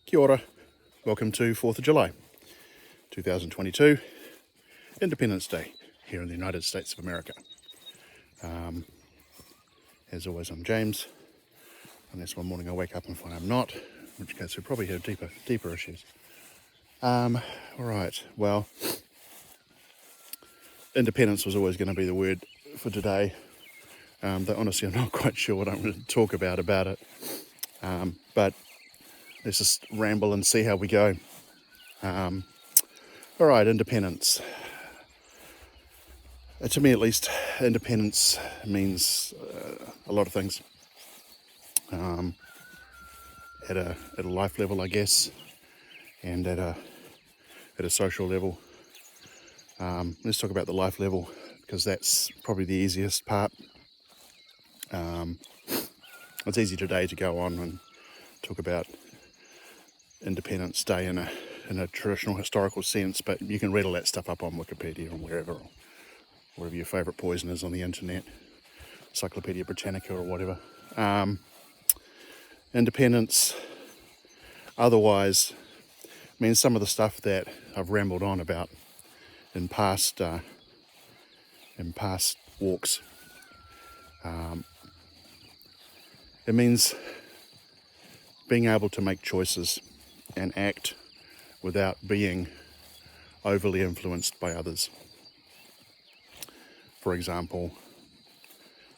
Kia ora, welcome to 4th of July 2022, Independence Day here in the United States of America. As always, I'm James, unless one morning I wake up and find I'm not, in which case we probably have deeper issues. Alright, well, independence was always going to be the word for today, though honestly I'm not quite sure what I'm going to talk about it, but let's just ramble and see how we go. Alright, independence. To me at least, independence means a lot of things. At a life level, I guess, and at a social level. Let's talk about the life level, because that's probably the easiest part. It's easy today to go on and talk about Independence Day in a traditional historical sense, but you can read all that stuff up on Wikipedia or wherever your favourite poison is on the internet, Encyclopedia Britannica or whatever. Independence otherwise means some of the stuff that I've rambled on about in past walks. It means being able to make choices and act without being overly influenced by others. For example,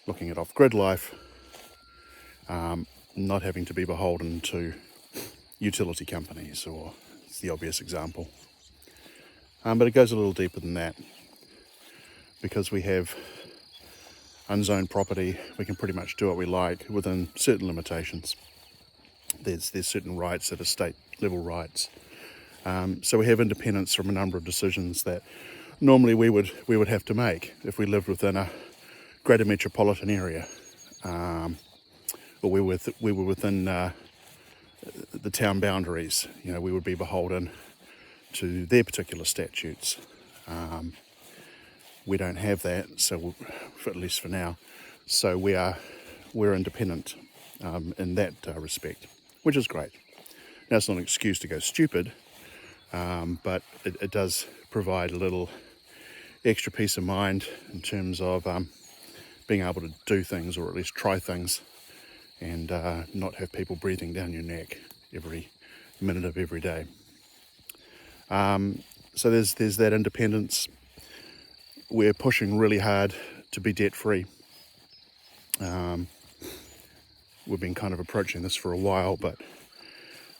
looking at off-grid life, not having to be beholden to utility companies, or it's the obvious example. But it goes a little deeper than that. Because we have unzoned property, we can pretty much do what we like within certain limitations. There's certain rights that are state level rights. So we have independence from a number of decisions that normally we would have to make if we lived within a greater metropolitan area, or we were within the town boundaries. You know, we would be beholden to their particular statutes. We don't have that, so at least for now. So we're independent in that respect, which is great. Now, it's not an excuse to go stupid, but it does provide a little extra peace of mind in terms of being able to do things, or at least try things, and not have people breathing down your neck every minute of every day. So there's that independence. We're pushing really hard to be debt-free. We've been kind of approaching this for a while, but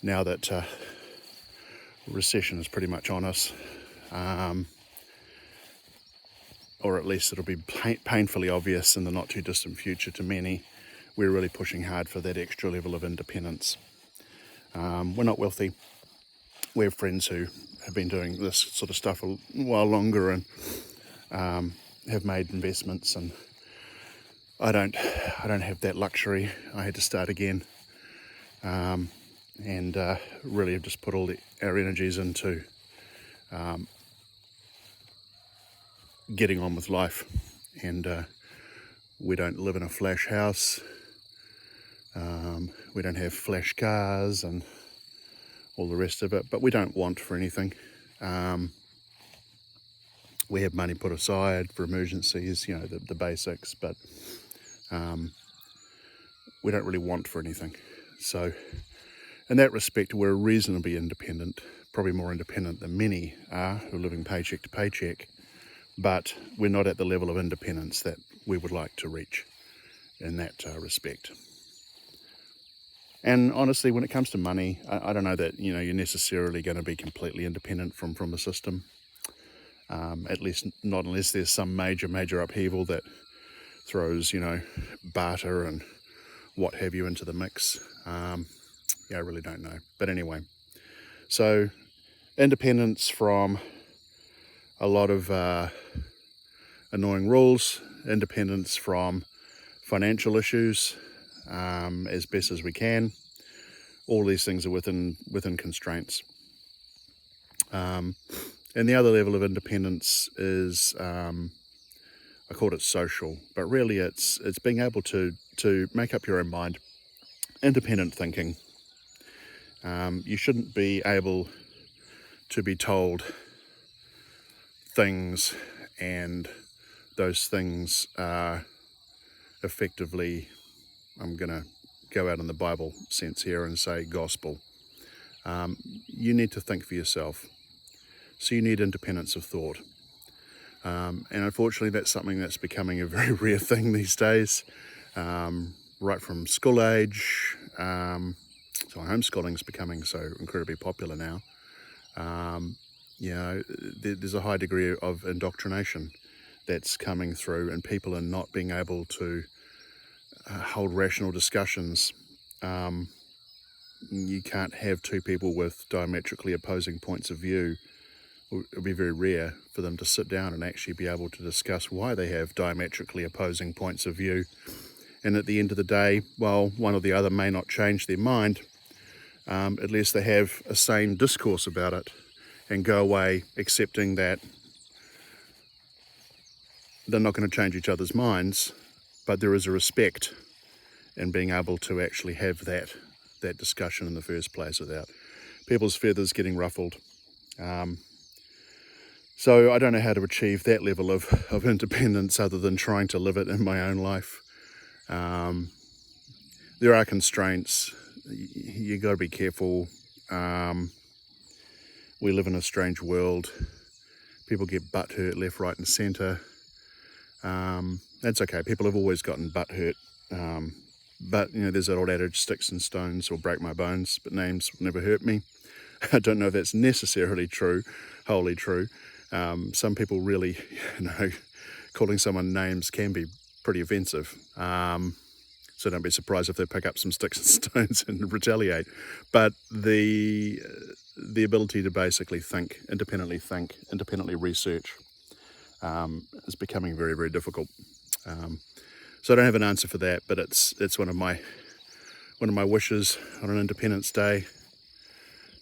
now that recession is pretty much on us, or at least it'll be painfully obvious in the not too distant future to many, we're really pushing hard for that extra level of independence. We're not wealthy. We have friends who have been doing this sort of stuff a while longer and have made investments, and I don't have that luxury. I had to start again, and really have just put all our energies into getting on with life. And we don't live in a flash house. We don't have flash cars and all the rest of it, but we don't want for anything. We have money put aside for emergencies, you know, the basics, but we don't really want for anything. So in that respect, we're reasonably independent, probably more independent than many are who are living paycheck to paycheck, but we're not at the level of independence that we would like to reach in that respect. And honestly, when it comes to money, I don't know that, you know, you're necessarily going to be completely independent from the system. At least not unless there's some major upheaval that throws, you know, barter and what have you into the mix. Yeah, I really don't know. But anyway, so independence from a lot of annoying rules, independence from financial issues, as best as we can. All these things are within constraints. And the other level of independence is, I called it social, but really it's being able to make up your own mind, independent thinking, You shouldn't be able to be told things, and those things are effectively, I'm going to go out in the Bible sense here and say gospel. You need to think for yourself. So you need independence of thought. And unfortunately, that's something that's becoming a very rare thing these days, right from school age. So homeschooling is becoming so incredibly popular now. There's a high degree of indoctrination that's coming through, and people are not being able to hold rational discussions. You can't have two people with diametrically opposing points of view. It would be very rare for them to sit down and actually be able to discuss why they have diametrically opposing points of view. And at the end of the day, while one or the other may not change their mind, at least they have a sane discourse about it and go away accepting that they're not going to change each other's minds, but there is a respect in being able to actually have that discussion in the first place without people's feathers getting ruffled. So I don't know how to achieve that level of independence other than trying to live it in my own life. There are constraints. You got to be careful. We live in a strange world. People get butt hurt left, right and centre. That's okay. People have always gotten butt hurt. But, there's that old adage, sticks and stones will break my bones, but names will never hurt me. I don't know if that's necessarily true, wholly true. Some people really, calling someone names can be pretty offensive. So don't be surprised if they pick up some sticks and stones and retaliate. But the ability to basically think, independently research, is becoming very, very difficult. So I don't have an answer for that, but it's one of my wishes on an Independence Day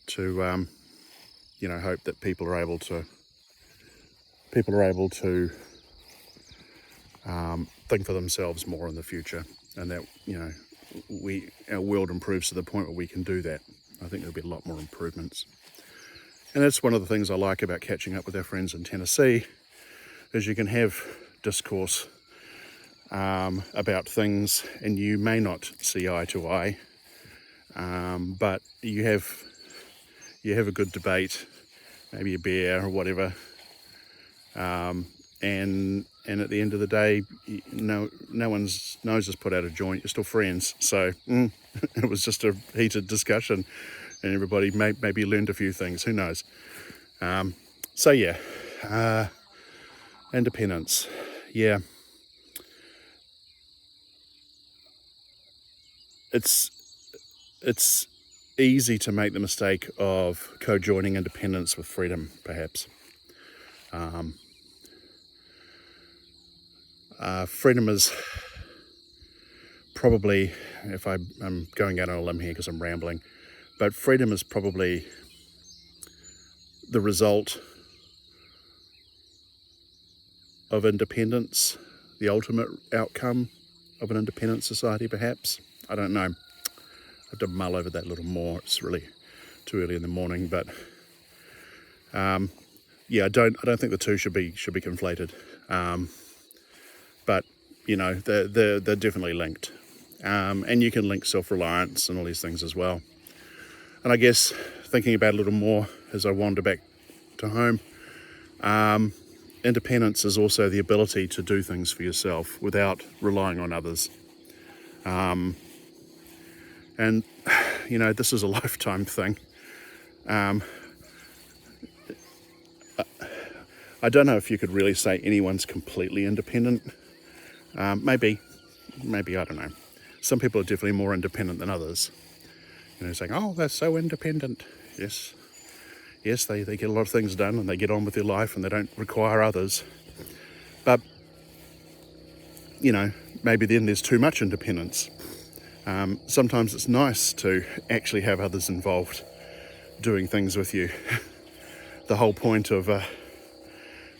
to hope that people are able to think for themselves more in the future, and that our world improves to the point where we can do that. I think there'll be a lot more improvements, and that's one of the things I like about catching up with our friends in Tennessee, is you can have discourse about things, and you may not see eye to eye, but you have a good debate, maybe a beer or whatever, and at the end of the day, no one's nose is put out of joint. You're still friends. So it was just a heated discussion, and everybody maybe learned a few things. Who knows? Independence. Yeah. It's easy to make the mistake of co-joining independence with freedom, perhaps. Freedom is probably, if I'm going out on a limb here because I'm rambling, but freedom is probably the result of independence, the ultimate outcome of an independent society, perhaps. I don't know. I have to mull over that a little more. It's really too early in the morning, but I don't think the two should be conflated. But they're definitely linked, and you can link self-reliance and all these things as well. And I guess thinking about it a little more as I wander back to home, independence is also the ability to do things for yourself without relying on others. And this is a lifetime thing. I don't know if you could really say anyone's completely independent. Maybe, I don't know. Some people are definitely more independent than others. Saying, oh, they're so independent. Yes, they get a lot of things done and they get on with their life and they don't require others. But, maybe then there's too much independence. Sometimes it's nice to actually have others involved doing things with you. The whole point of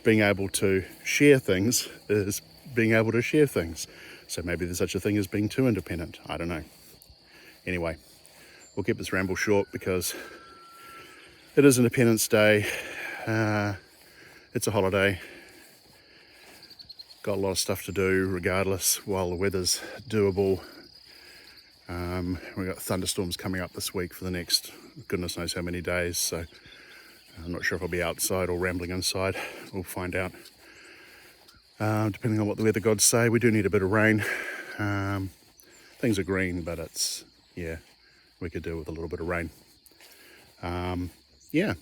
being able to share things is being able to share things. So maybe there's such a thing as being too independent. I don't know. Anyway, we'll keep this ramble short because it is Independence Day. It's a holiday. Got a lot of stuff to do regardless while the weather's doable. We've got thunderstorms coming up this week for the next goodness knows how many days, so I'm not sure if I'll be outside or rambling inside. We'll find out. Depending on what the weather gods say, we do need a bit of rain. Things are green, but it's, yeah, we could do with a little bit of rain. Yeah,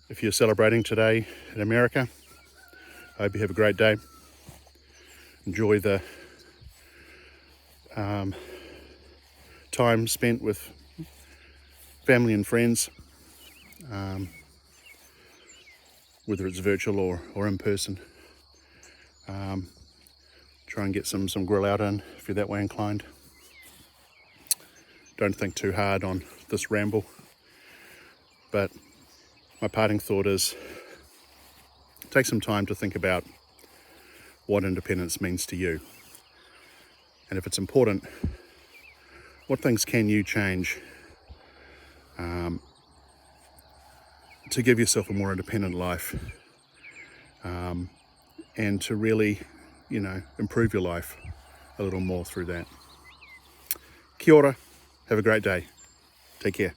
if you're celebrating today in America, I hope you have a great day. Enjoy the time spent with family and friends, whether it's virtual or in person. Try and get some grill out in if you're that way inclined. Don't think too hard on this ramble, but my parting thought is take some time to think about what independence means to you, and if it's important, what things can you change to give yourself a more independent life, and to really, improve your life a little more through that. Kia ora, have a great day. Take care.